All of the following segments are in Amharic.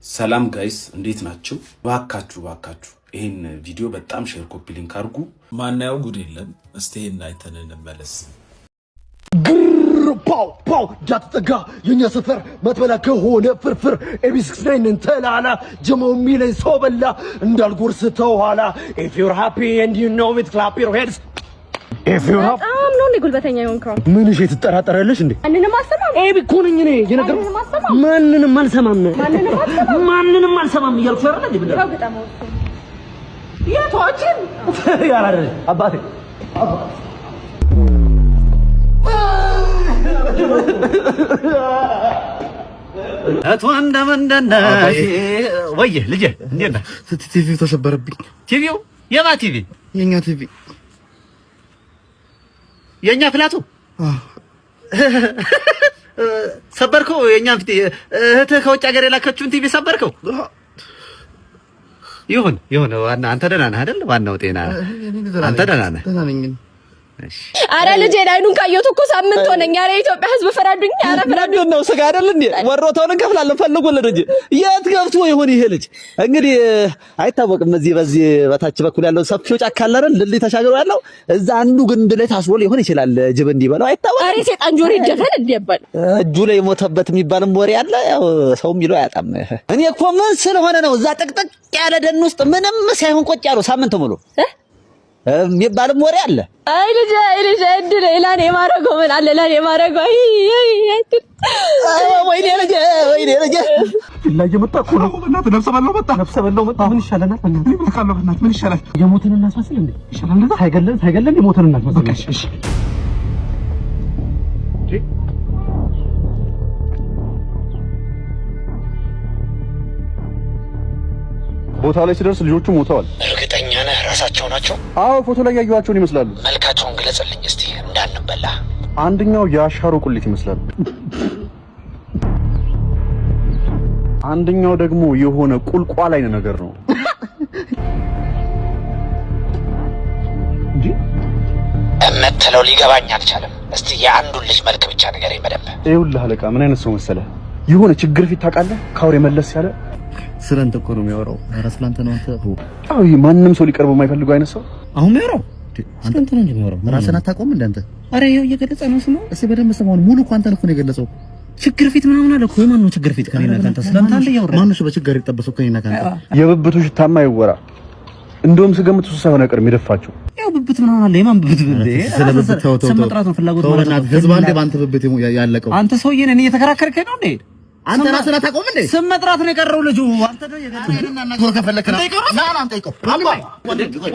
ሰላም ጋይስ እንዴት ናችሁ? ባካችሁ ይሄን ቪዲዮ በጣም ሼር ኮፒ ሊንክ አድርጉ። ማናየው ጉድ የለም። እስቲ ይሄን አይተን እንመለስ። ፓው ጃተጋ የኛ ሰፈር መትበላ ከሆነ ፍርፍር ኤቢ69 እንተላላ ጀማው ሚለኝ ሰው በላ እንዳልጎርስ ተኋላ if you're happy and you know it clap your hands if you're happy በጣም ነው ጉልበተኛ የሆንከው። ምን እሺ ትጠራጠራለሽ እንዴ? ማንንም አልሰማም። ኤቢ እኮ ነኝ እኔ የነገር ማንንም አልሰማም እያልኩ አይደል እንዴ? ብለህ በጣም የቷችን ያላረ አባቴ አቶ እንደመንደና ወይ ልጄ እንዴት ነህ? ቲቪው ተሰበረብኝ። ቲቪው የማ ቲቪ? የኛ ቲቪ የኛ ፍላቱ ሰበርከው? የኛን እህትህ ከውጭ ሀገር የላከችውን ቲቪ ሰበርከው? ይሁን ዋና አንተ ደህና ነህ አይደል? ዋናው ጤና አንተ ደህና ነህ? ደህና ነኝ። አረ ልጄ አይኑን ካየሁት እኮ ሳምንት ሆነኝ። አረ የኢትዮጵያ ሕዝብ ፍረዱኝ። አረ ፍረዱኝ ነው ስጋ አይደል እንዴ? ወሮታውን እንከፍላለን ፈልጉልን እንጂ የት ገብቶ ይሆን ይሄ ልጅ? እንግዲህ አይታወቅም። በዚህ በታች በኩል ያለው ሰፊው ጫካ አለ አይደል? ልልይ ተሻግሮ ያለው እዛ አንዱ ግንድ ላይ ታስሮ ሊሆን ይችላል። ጅብ እንዲበላው አይታወቅም። አረ ሰይጣን ጆሮ ይደፈን እንዲያባል እጁ ላይ የሞተበት የሚባልም ወሬ አለ። ያው ሰው የሚለው አያጣም። እኔ እኮ ምን ስለሆነ ነው እዛ ጥቅጥቅ ያለ ደን ውስጥ ምንም ሳይሆን ቆጭ ያለው ሳምንት ሙሉ የሚባልም ወሬ አለ። አይ ልጄ እድል ለኔ ማረገው ምን አለ ለኔ ማረገው ወይኔ ልጄ ላይ የመጣ እኮ ነው። እናት ነፍሰ በላው መጣ። ምን ይሻለናል? ምን ይሻላል? የሞትን እናስመስል እንዴ? ይሻላል። ሳይገለን የሞትን እናስመስል። እሺ ቦታው ላይ ሲደርስ ልጆቹ ሞተዋል። እርግጠኛ ነህ ራሳቸው ናቸው? አዎ ፎቶ ላይ ያዩዋቸውን ይመስላሉ። መልካቸውን ግለጽልኝ እስቲ እንዳንበላ። አንደኛው የአሻሮ ቁሊት ይመስላል። አንደኛው ደግሞ የሆነ ቁልቋል አይነት ነገር ነው። እንዴ እምትለው ሊገባኝ አልቻለም። እስቲ የአንዱን ልጅ መልክ ብቻ ንገረኝ በደንብ። ይኸውልህ አለቃ ምን አይነት ሰው መሰለህ? የሆነ ችግር ፊት ታውቃለህ? ካውሬ መለስ ያለ ስለንተ እኮ ነው የሚያወራው። ስለንተ ነው አንተ። አዎ ማንም ሰው ሊቀርበው የማይፈልገው አይነት ሰው አሁን የሚያወራው ስለንተ ነው የሚያወራው። ራስህን አታውቀውም እንደ አንተ። ኧረ ይኸው እየገለጸ ነው ስሙ። እስኪ በደንብ ሰማውን ሙሉ እኮ አንተን እኮ ነው የገለጸው። ችግር ፊት ምናምን አለ እኮ። የማን ነው ችግር ፊት? ከኔና ካንተ ስለንተ አለ ያወራ። ማን ነው በችግር ይጠበሰው ከኔና ካንተ? የብብቱ ሽታማ ይወራ። እንደውም ስገምት እሱ ሳይሆን አይቀርም የደፋቸው። ያው ብብት ምናምን አለ። የማን ብብት እንዴ? ስለብብት ተው መጥራት ነው ፍላጎት ማለት ነው። ህዝብ አንዴ ባንተ ብብት ያለቀው አንተ ሰውዬ ነህ እየተከራከርከኝ ነው እንዴ? አንተ ራስህን አታውቀውም እንዴ? ስም መጥራት ነው የቀረው ልጁ። አንተ ነው የገጠረኝና እናገር ከፈለክ ነው ና ጠይቀው።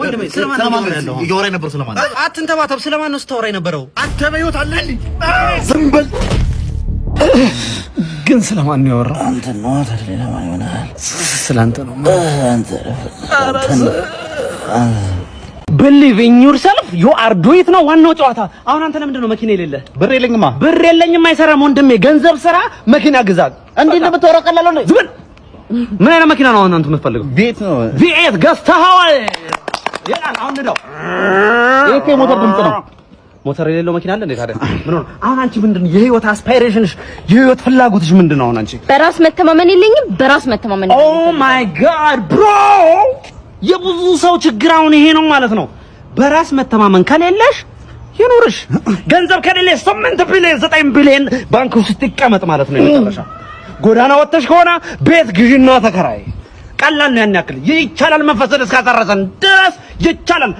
ወንድሜ ስለማን ነው ያለው? እያወራኝ ነበር ስለማን? አትንተባተብ። ስለማን ነው ስታወራኝ ነበረው? አንተ በህይወት አለ እንዴ? ዝም በል። ግን ስለማን ነው ያወራው? አንተ ነው አይደል? ለማን ይሆናል? ስላንተ ነው። አንተ believe in yourself you are doing it ነው ዋናው ጨዋታ። አሁን አንተ ለምንድን ነው መኪና የሌለ? ብር የለኝም አይሰራም ወንድሜ። ገንዘብ ስራ፣ መኪና ግዛ። እንዴ እንደምትወራው ቀላል ነው። ዝም በል። ምን አይነት መኪና ነው አሁን አንተ የምትፈልገው? ቤት ነው ቪኤት ገዝተኸዋል? ይላል አሁን ነው። ይሄ ሞተር ድምጽ ነው። ሞተር የሌለው መኪና አለ እንዴ ታዲያ? ምን ነው አሁን አንቺ ምንድነው የህይወት አስፓይሬሽንሽ፣ የህይወት ፍላጎትሽ ምንድነው? አሁን አንቺ በራስ መተማመን የለኝም። በራስ መተማመን ኦ ማይ ጋድ ብሮ፣ የብዙ ሰው ችግር አሁን ይሄ ነው ማለት ነው። በራስ መተማመን ከሌለሽ ይኑርሽ። ገንዘብ ከሌለሽ 8 ቢሊዮን 9 ቢሊዮን ባንክ ውስጥ ይቀመጥ ማለት ነው። የመጨረሻ ጎዳና ወጥተሽ ከሆነ ቤት ግዢና ተከራይ። ቀላል ነው። ያን ያክል ይቻላል። መንፈስን እስካጠረሰን ድረስ ይቻላል።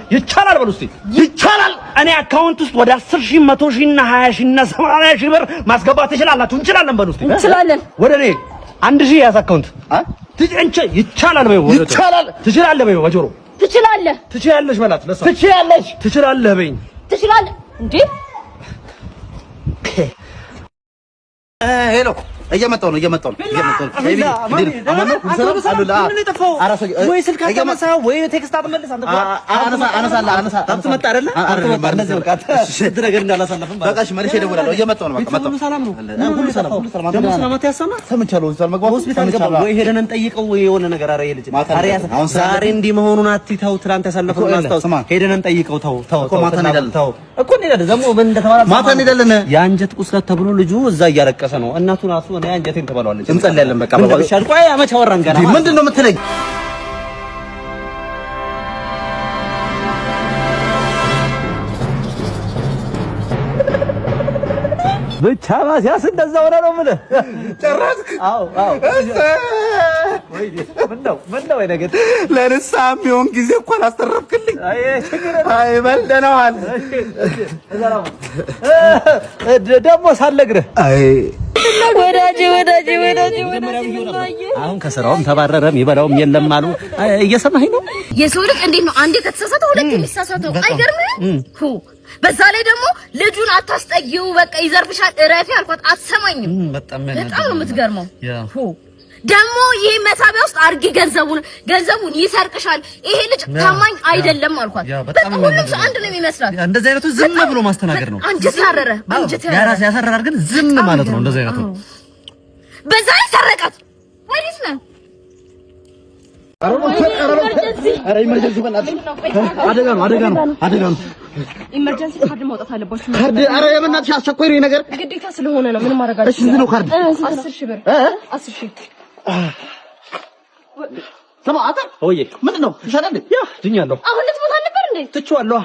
በሉ እስቲ ይቻላል። እኔ አካውንት ውስጥ ወደ 10 ሺህ 100 ሺህ እና 20 ሺህ እና 80 ሺህ ብር ማስገባት ትችላላችሁ። እንችላለን። በሉ እስቲ እንችላለን። ወደ እኔ 1 ሺህ ያዝ አካውንት ይቻላል። በይው ይቻላል። ትችላለህ። በይው በጆሮ ትችላለሽ በላት። ለሳ ትችላለህ በይኝ። ትችላለህ እንዴ? ሄሎ እየመጣሁ ነው። ወይ ስልክ አታነሳ ወይ ቴክስት አትመልስ። አንተ አነሳ አትመጣ አይደለ? ነገር እንዳላሳለፍም በቃ እሺ፣ መልሼ እደውላለሁ። እየመጣሁ ነው። በቃ መጣሁ። ሰላም ነው። ሁሉ ሰላም። ደግሞ ሰላማት ያሰማ ሰምቻለሁ። ሆስፒታል መግባት ሆስፒታል ገባ ወይ ሄደን እንጠይቀው ወይ የሆነ ነገር። ኧረ ይልጅ ዛሬ እንዲህ መሆኑን አትተው። ትናንት ያሳለፈው አስታውስ። ሄደን እንጠይቀው። ተው እኮ እንሄዳለን። ደግሞ ምን እንደተባለ ማታ እንሄዳለን። የአንጀት ቁስለት ተብሎ ልጁ እዛ እያለቀሰ ነው። እናቱ ራሱ ነው አንጀቴን ተበላዋለች። እንጸልያለን በቃ ምን ተብሻል? ቆይ አመቻ ወራን ገና ምንድን ነው የምትለኝ? ብቻ ማሲያስ እንደዛ ሆነ ነው የምልህ። ጨረስክ? አዎ ምን ነው ነገር ለንስሓ የሚሆን ጊዜ እኮ አላስተረፍክልኝ። አይ በልደነዋል። ደግሞ ሳልነግርህ ወዳጄ አሁን ከስራውም ተባረረም ይበላውም የለም አሉ። እየሰማኸኝ ነው? የሰው ልጅ እንዴት ነው አንዴ ከተሳሳተ ሁለቴ የሚሳሳተው? አይገርምህም? በዛ ላይ ደግሞ ልጁን አታስጠጊው፣ በቃ ይዘርፍሻል፣ እረፊ አልኳት፣ አትሰማኝም። በጣም ነው የምትገርመው። ደግሞ ይሄ መሳቢያ ውስጥ አርጊ ገንዘቡን ይሰርቅሻል፣ ይሄ ልጅ ታማኝ አይደለም አልኳት። በቃ ሁሉም ሰው አንድ ነው የሚመስላት። እንደዚህ አይነቱ ዝም ብሎ ማስተናገድ ነው። አንጀት ያረረ ያራስ ያሰራራል፣ ግን ዝም ማለት ነው። እንደዚህ አይነቱ በዛ ላይ ሰረቃት። ወዲስ ነው ኧረ ኢመርጀንሲ በእናትህ አደጋ ነው። ኢመርጀንሲ ካርድ ማውጣት አለባችሁ። ካርድ ኧረ የበእናትሽ አስቸኳይ ነው ነገር ግዴታ ስለሆነ ነው። ምንም ማድረግ አለብሽ። እሺ ነው ካርድ 10,000 ብር 10,000 ሰማ አታ ኦዬ ምንድን ነው ይሻላል? ያ ድኛለሁ። አሁን ልትሞት አልነበር እንዴ? ትቼዋለሁ።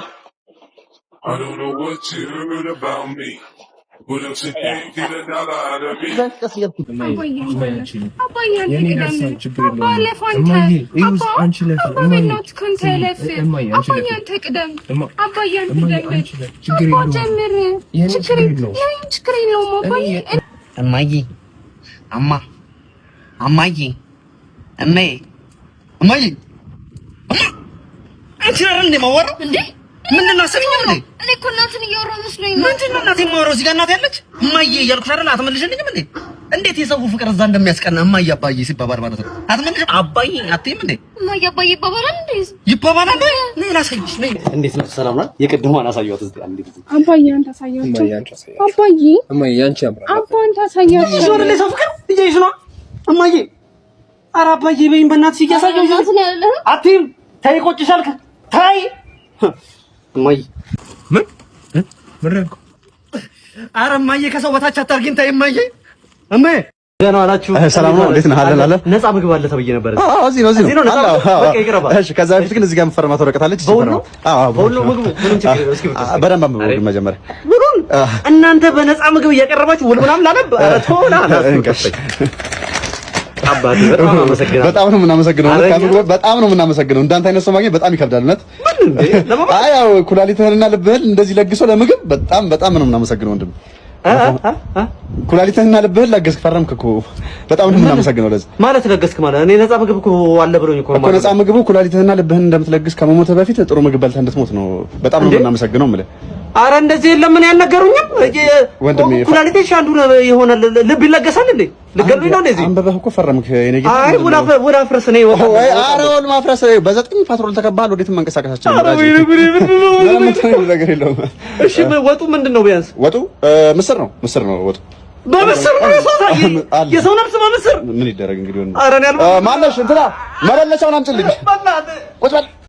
I don't know what you heard about me. But if you can't get a dollar out of me. ምንድን ነው ሰሚኛው እንዴ? እኔ እኮ እናትን እያወራሁ መስሎኝ ነው። ምንድን ነው እናቴ የማወራው? እዚህ ጋር እናቴ ያለች እማዬ እያልኩሽ አይደል? አትመልሽልኝም እንዴ? እንዴት የሰው ፍቅር እዛ እንደሚያስቀና እማዬ አባዬ ሲባባል ማለት ነው። አትመልሽም? አባዬ አትይም እንዴ? እማዬ አባዬ ይባባላል እንዴ? ይባባላል እንዴ? ነይ ላሳይሽ። ነይ። እንዴት ነው? ሰላም ነው? የቅድሟን አሳየኋት እስቲ አንዴ። አባዬ አንተ አሳያቸው። አባዬ እማዬ አንቺ አብራ አባ አንተ አሳያቸው። ዞር ለሰው ፍቅር ልጅሽ ነው እማዬ። ኧረ አባዬ በይኝ በእናትሽ እያሳየሁሽ ነው። አትይም? ተይ ቆጭሻል። ተይ እማዬ ምን ረንኩ? ኧረ እማዬ ከሰው በታች አታርጊኝ። ተይ እማዬ። እማዬ ደህና ዋላችሁ? ሰላም ነው? እንዴት ነህ? አለን። ነፃ ምግብ አለ ተብዬ ነበር። አዎ እዚህ ነው። በቃ ይቅርባ። እሺ ከዛ በፊት ግን እዚህ ጋር የምፈርማት ወረቀት አለች። በሁሉ ምግቡ ምንም ችግር የለውም። እስኪ ብቻ በደንብ ምግብ መጀመሪያ ምኑን እናንተ በነፃ ምግብ እያቀረባችሁ ውል ምናምን ላነብ። ኧረ ተው ና አባቴ በጣም አመሰግናለሁ። በጣም ነው የምናመሰግነው። በጣም ነው የምናመሰግነው። እንዳንተ አይነት ሰው ማግኘት በጣም ይከብዳል። እውነት አይ ያው ኩላሊትህንና ልብህን እንደዚህ ለግሶ ለምግብ በጣም ነው የምናመሰግነው ወንድም። ኩላሊትህንና ልብህን ለገስክ ፈረምክ እኮ በጣም ነው የምናመሰግነው። ለዚህ ማለት ለገስክ ማለት እኔ ነፃ ምግብ እኮ አለ ብሎኝ እኮ ማለት ነፃ ምግቡ ኩላሊትህንና ልብህን እንደምትለግስ ከመሞትህ በፊት ጥሩ ምግብ በልተህ እንድትሞት ነው። በጣም ነው የምናመሰግነው የምልህ። ኧረ እንደዚህ የለም። ምን ያልነገሩኝም ወንድሜ ኩላሊትሽ አንዱ የሆነ ልብ ይለገሳል እንዴ? ልገሉኝ ነው እንደዚህ? አንበበህ እኮ ፈረምክ። እኔ ግን አይ ወደ አፍረስ ነው ይወጣ። ኧረ ወል ማፍረስ በዘጠኝ ፓትሮል ተከባሃል። ወዴትም መንቀሳቀሳችን ነው። ነገር የለውም። እሺ ወጡ ምንድን ነው? ቢያንስ ወጡ ምስር ነው ወጡ። በምስር ነው የሰው ነፍስ በምስር ምን ይደረግ እንግዲህ። ኧረ እኔ ማነሽ እንትና መለለቻውን አምጪልኝ። ቁጭ በል